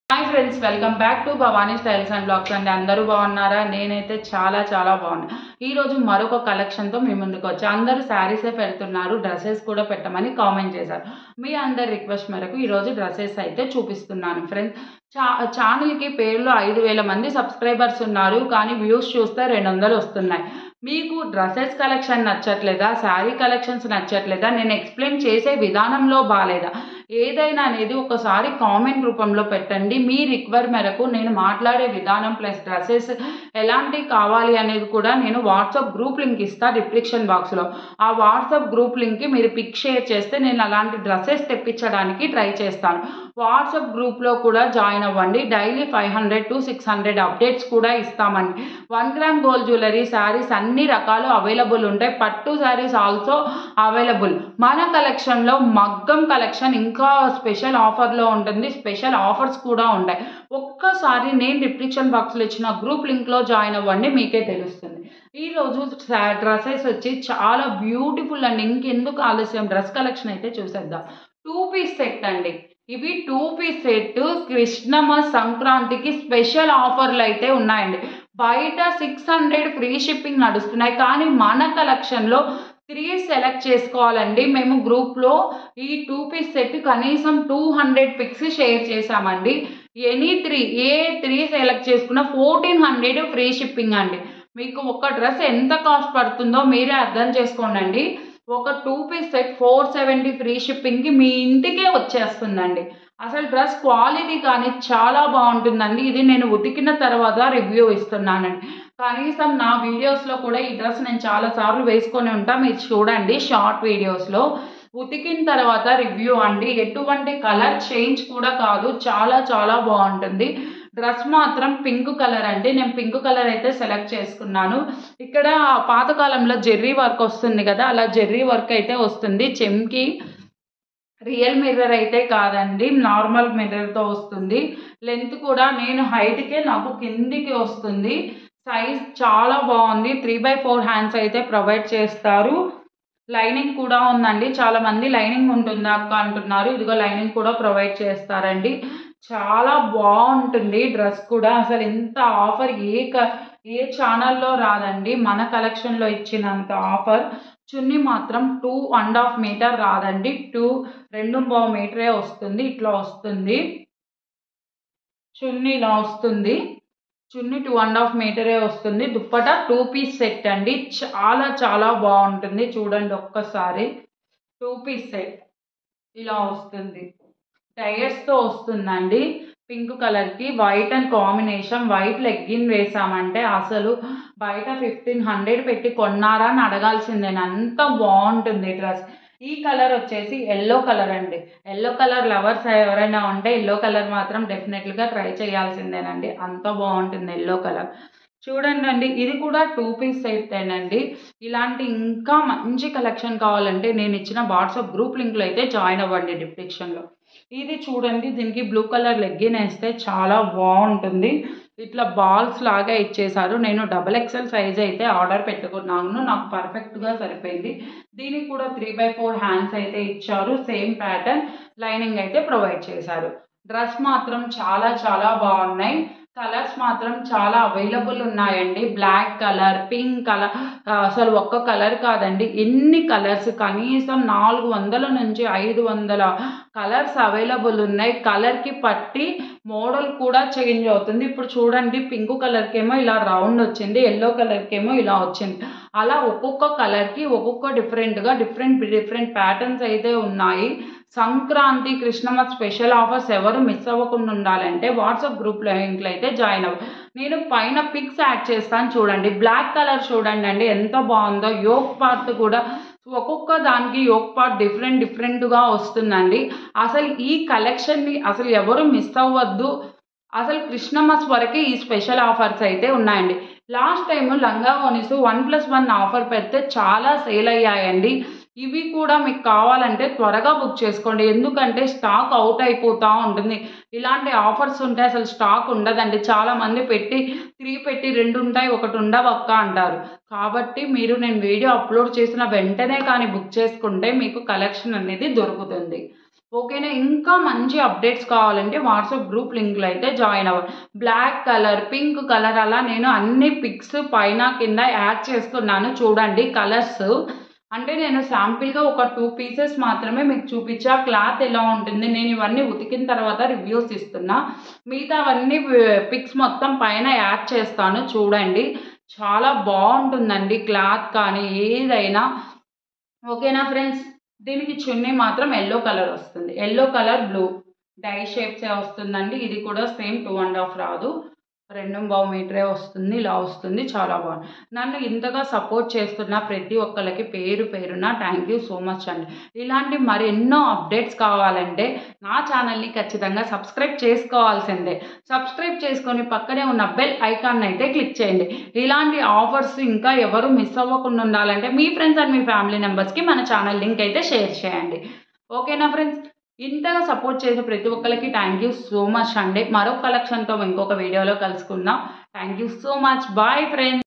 Hi friends, welcome back to Bhavani styles and blogs అండి. అందరూ బాగున్నారా? నేనైతే చాలా బాగున్నా. ఈరోజు మరొక కలెక్షన్తో మీ ముందుకు వచ్చా. అందరూ శారీసే పెడుతున్నారు, డ్రెస్సెస్ కూడా పెట్టమని కామెంట్ చేశారు. మీ అందరి రిక్వెస్ట్ మేరకు ఈరోజు డ్రెస్సెస్ అయితే చూపిస్తున్నాను ఫ్రెండ్స్. ఛానల్కి పేరులో 5,000 మంది సబ్స్క్రైబర్స్ ఉన్నారు, కానీ వ్యూస్ చూస్తే 200 వస్తున్నాయి. మీకు డ్రెస్సెస్ కలెక్షన్ నచ్చట్లేదా? శారీ కలెక్షన్స్ నచ్చట్లేదా? నేను ఎక్స్ప్లెయిన్ చేసే విధానంలో బాగాలేదా? ఏదైనా అనేది ఒకసారి కామెంట్ రూపంలో పెట్టండి. మీ రిక్వైర్ మేరకు నేను మాట్లాడే విధానం ప్లస్ డ్రెస్సెస్ ఎలాంటివి కావాలి అనేది కూడా నేను వాట్సాప్ గ్రూప్ లింక్ ఇస్తాను డిస్క్రిప్షన్ బాక్స్లో. ఆ వాట్సాప్ గ్రూప్ లింక్కి మీరు పిక్ షేర్ చేస్తే నేను అలాంటి డ్రెస్సెస్ తెప్పించడానికి ట్రై చేస్తాను. వాట్సాప్ గ్రూప్లో కూడా జాయిన్ అవ్వండి. డైలీ 500 to 600 అప్డేట్స్ కూడా ఇస్తామండి. 1 గ్రామ్ గోల్డ్ జ్యువెలరీ శారీస్ అన్ని రకాలు అవైలబుల్ ఉంటాయి. పట్టు శారీస్ ఆల్సో అవైలబుల్. మన కలెక్షన్లో మగ్గం కలెక్షన్ ఇంకా స్పెషల్ ఆఫర్లో ఉంటుంది. స్పెషల్ ఆఫర్స్ కూడా ఉంటాయి. ఒక్కసారి నేను డిస్క్రిప్షన్ బాక్స్లో ఇచ్చిన గ్రూప్ లింక్లో జాయిన్ అవ్వండి, మీకే తెలుస్తుంది. ఈరోజు డ్రెస్సెస్ వచ్చి చాలా బ్యూటిఫుల్ అండి. ఇంకెందుకు ఆలస్యం, డ్రెస్ కలెక్షన్ అయితే చూసేద్దాం. 2 పీస్ సెట్ అండి. ఇవి 2 పీస్ సెట్ కృష్ణమ సంక్రాంతికి స్పెషల్ ఆఫర్లు అయితే ఉన్నాయండి. బయట 600 ఫ్రీ షిప్పింగ్ నడుస్తున్నాయి, కానీ మన కలెక్షన్లో 3 సెలెక్ట్ చేసుకోవాలండి. మేము గ్రూప్లో ఈ 2 పీస్ సెట్ కనీసం 200 పిక్స్ షేర్ చేశామండి. ఎనీ 3 సెలెక్ట్ చేసుకున్న 1400 ఫ్రీ షిప్పింగ్ అండి. మీకు ఒక డ్రెస్ ఎంత కాస్ట్ పడుతుందో మీరే అర్థం చేసుకోండి. ఒక 2 పీస్ సెట్ 470 ఫ్రీ షిప్పింగ్కి మీ ఇంటికే వచ్చేస్తుందండి. అసలు డ్రెస్ క్వాలిటీ కానీ చాలా బాగుంటుందండి. ఇది నేను ఉతికిన తర్వాత రివ్యూ ఇస్తున్నానండి. కనీసం నా వీడియోస్లో కూడా ఈ డ్రెస్ నేను చాలాసార్లు వేసుకొని ఉంటాను, మీరు చూడండి షార్ట్ వీడియోస్లో. ఉతికిన తర్వాత రివ్యూ అండి. ఎటువంటి కలర్ చేంజ్ కూడా కాదు, చాలా బాగుంటుంది. డ్రెస్ మాత్రం పింక్ కలర్ అండి. నేను పింక్ కలర్ అయితే సెలెక్ట్ చేసుకున్నాను. ఇక్కడ పాతకాలంలో జెర్రీ వర్క్ వస్తుంది కదా, అలా జెర్రీ వర్క్ అయితే వస్తుంది. చెమ్కి రియల్ మిర్రర్ అయితే కాదండి, నార్మల్ మిర్రర్తో వస్తుంది. లెంత్ కూడా నేను హైట్కే నాకు కిందికి వస్తుంది. సైజ్ చాలా బాగుంది. 3/4 హ్యాండ్స్ అయితే ప్రొవైడ్ చేస్తారు. లైనింగ్ కూడా ఉందండి. చాలామంది లైనింగ్ ఉంటుందా అక్క అంటున్నారు. ఇదిగో లైనింగ్ కూడా ప్రొవైడ్ చేస్తారండి. చాలా బాగుంటుంది డ్రెస్ కూడా. అసలు ఇంత ఆఫర్ ఏ ఛానల్లో రాదండి. మన కలెక్షన్లో ఇచ్చినంత ఆఫర్. చున్నీ మాత్రం 2.5 మీటర్ రాదండి, 2.5 మీటరే వస్తుంది. ఇట్లా వస్తుంది చున్నీ, ఇలా వస్తుంది చున్నీ. 2.5 మీటరే వస్తుంది. దుప్పట 2 పీస్ సెట్ అండి. చాలా బాగుంటుంది. చూడండి ఒక్కసారి. 2 పీస్ సెట్ ఇలా వస్తుంది. టైర్స్తో వస్తుందండి. పింక్ కలర్కి white and combination. White legging వేసామంటే అసలు బయట 1500 పెట్టి కొన్నారా అని అడగాల్సిందేనా, అంత బాగుంటుంది డ్రెస్. ఈ కలర్ వచ్చేసి ఎల్లో కలర్ అండి. ఎల్లో కలర్ లవర్స్ ఎవరైనా ఉంటే ఎల్లో కలర్ మాత్రం డెఫినెట్లీగా ట్రై చేయాల్సిందేనండి. అంత బాగుంటుంది ఎల్లో కలర్. చూడండి అండి, ఇది కూడా 2 పీస్ సెట్టేనండి. ఇలాంటి ఇంకా మంచి కలెక్షన్ కావాలంటే నేను ఇచ్చిన వాట్సాప్ గ్రూప్ లింక్లో అయితే జాయిన్ అవ్వండి డిస్క్రిప్షన్లో. ఇది చూడండి, దీనికి బ్లూ కలర్ లెగ్గిన్ వేస్తే చాలా బాగుంటుంది. ఇట్లా బాల్స్ లాగా ఇచ్చేసారు. నేను XXL సైజ్ అయితే ఆర్డర్ పెట్టుకున్నాను, నాకు పర్ఫెక్ట్గా సరిపోయింది. దీనికి కూడా 3/4 హ్యాండ్స్ అయితే ఇచ్చారు. సేమ్ ప్యాటర్న్ లైనింగ్ అయితే ప్రొవైడ్ చేశారు. డ్రెస్ మాత్రం చాలా బాగున్నాయి. కలర్స్ మాత్రం చాలా అవైలబుల్ ఉన్నాయండి. బ్లాక్ కలర్, పింక్ కలర్, అసలు ఒక్క కలర్ కాదండి, ఎన్ని కలర్స్, కనీసం 400 నుంచి 500 కలర్స్ అవైలబుల్ ఉన్నాయి. కలర్కి పట్టి మోడల్ కూడా చేంజ్ అవుతుంది. ఇప్పుడు చూడండి, పింక్ కలర్కి ఏమో ఇలా రౌండ్ వచ్చింది, ఎల్లో కలర్కి ఏమో ఇలా వచ్చింది. అలా ఒక్కొక్క కలర్కి ఒక్కొక్క డిఫరెంట్ ప్యాటర్న్స్ అయితే ఉన్నాయి. సంక్రాంతి కృష్ణమ స్పెషల్ ఆఫర్స్ ఎవరు మిస్ అవ్వకుండా ఉండాలంటే వాట్సాప్ గ్రూప్లో లింక్లో అయితే జాయిన్ అవ్వ. నేను పైన పిక్స్ యాడ్ చేస్తాను చూడండి. బ్లాక్ కలర్ చూడండి అండి ఎంత బాగుందో. యోక్ పార్ట్ కూడా ఒక్కొక్క దానికి యోక్ పార్ట్ డిఫరెంట్గా వస్తుందండి. అసలు ఈ కలెక్షన్ని అసలు ఎవరు మిస్ అవ్వద్దు. అసలు క్రిస్మస్ వరకే ఈ స్పెషల్ ఆఫర్స్ అయితే ఉన్నాయండి. లాస్ట్ టైం లంగా ఓనీస్ 1+1 ఆఫర్ పెడితే చాలా సేల్ అయ్యాయండి. ఇవి కూడా మీకు కావాలంటే త్వరగా బుక్ చేసుకోండి, ఎందుకంటే స్టాక్ అవుట్ అయిపోతూ ఉంటుంది. ఇలాంటి ఆఫర్స్ ఉంటే అసలు స్టాక్ ఉండదండి. చాలామంది 3 పెట్టి 2 ఉంటాయి, 1 ఉండవక్క అంటారు. కాబట్టి మీరు నేను వీడియో అప్లోడ్ చేసిన వెంటనే కానీ బుక్ చేసుకుంటే మీకు కలెక్షన్ అనేది దొరుకుతుంది. ఓకేనా. ఇంకా మంచి అప్డేట్స్ కావాలంటే వాట్సాప్ గ్రూప్ లింక్‌లో అయితే జాయిన్ అవ్వండి. బ్లాక్ కలర్, పింక్ కలర్ అలా నేను అన్ని పిక్స్ పైన, కింద యాడ్ చేస్తున్నాను చూడండి కలర్స్. అంటే నేను శాంపిల్‌గా ఒక 2 పీసెస్ మాత్రమే మీకు చూపించా. క్లాత్ ఎలా ఉంటుంది, నేను ఇవన్నీ ఉతికిన తర్వాత రివ్యూస్ ఇస్తున్నా. మిగతావన్నీ పిక్స్ మొత్తం పైన యాడ్ చేస్తాను చూడండి. చాలా బావుంటుందండి క్లాత్ కానీ ఏదైనా. ఓకేనా ఫ్రెండ్స్. దీనికి చున్నీ మాత్రం యెల్లో కలర్ వస్తుంది. యెల్లో కలర్, బ్లూ డై షేప్సే వస్తుందండి. ఇది కూడా సేమ్ 2 ½ రాదు. 2 మీటరే వస్తుంది. ఇలా వస్తుంది. చాలా బాగుంది. నన్ను ఇంతగా సపోర్ట్ చేస్తున్న ప్రతి ఒక్కళ్ళకి పేరు పేరున థ్యాంక్ యూ సో మచ్ అండి. ఇలాంటి మరెన్నో అప్డేట్స్ కావాలంటే నా ఛానల్‌ని ఖచ్చితంగా సబ్స్క్రైబ్ చేసుకోవాల్సిందే. సబ్స్క్రైబ్ చేసుకొని పక్కనే ఉన్న బెల్ ఐకాన్ అయితే క్లిక్ చేయండి. ఇలాంటి ఆఫర్స్ ఇంకా ఎవరు మిస్ అవ్వకుండా ఉండాలంటే మీ ఫ్రెండ్స్ అండ్ మీ ఫ్యామిలీ మెంబర్స్‌కి మన ఛానల్ లింక్ అయితే షేర్ చేయండి. ఓకేనా ఫ్రెండ్స్. ఇంతగా సపోర్ట్ చేసే ప్రతి ఒక్కళ్ళకి థ్యాంక్ యూ సో మచ్ అండి. మరో కలెక్షన్‌తో ఇంకొక వీడియోలో కలుసుకుందాం. Thank you so much. Bye friends.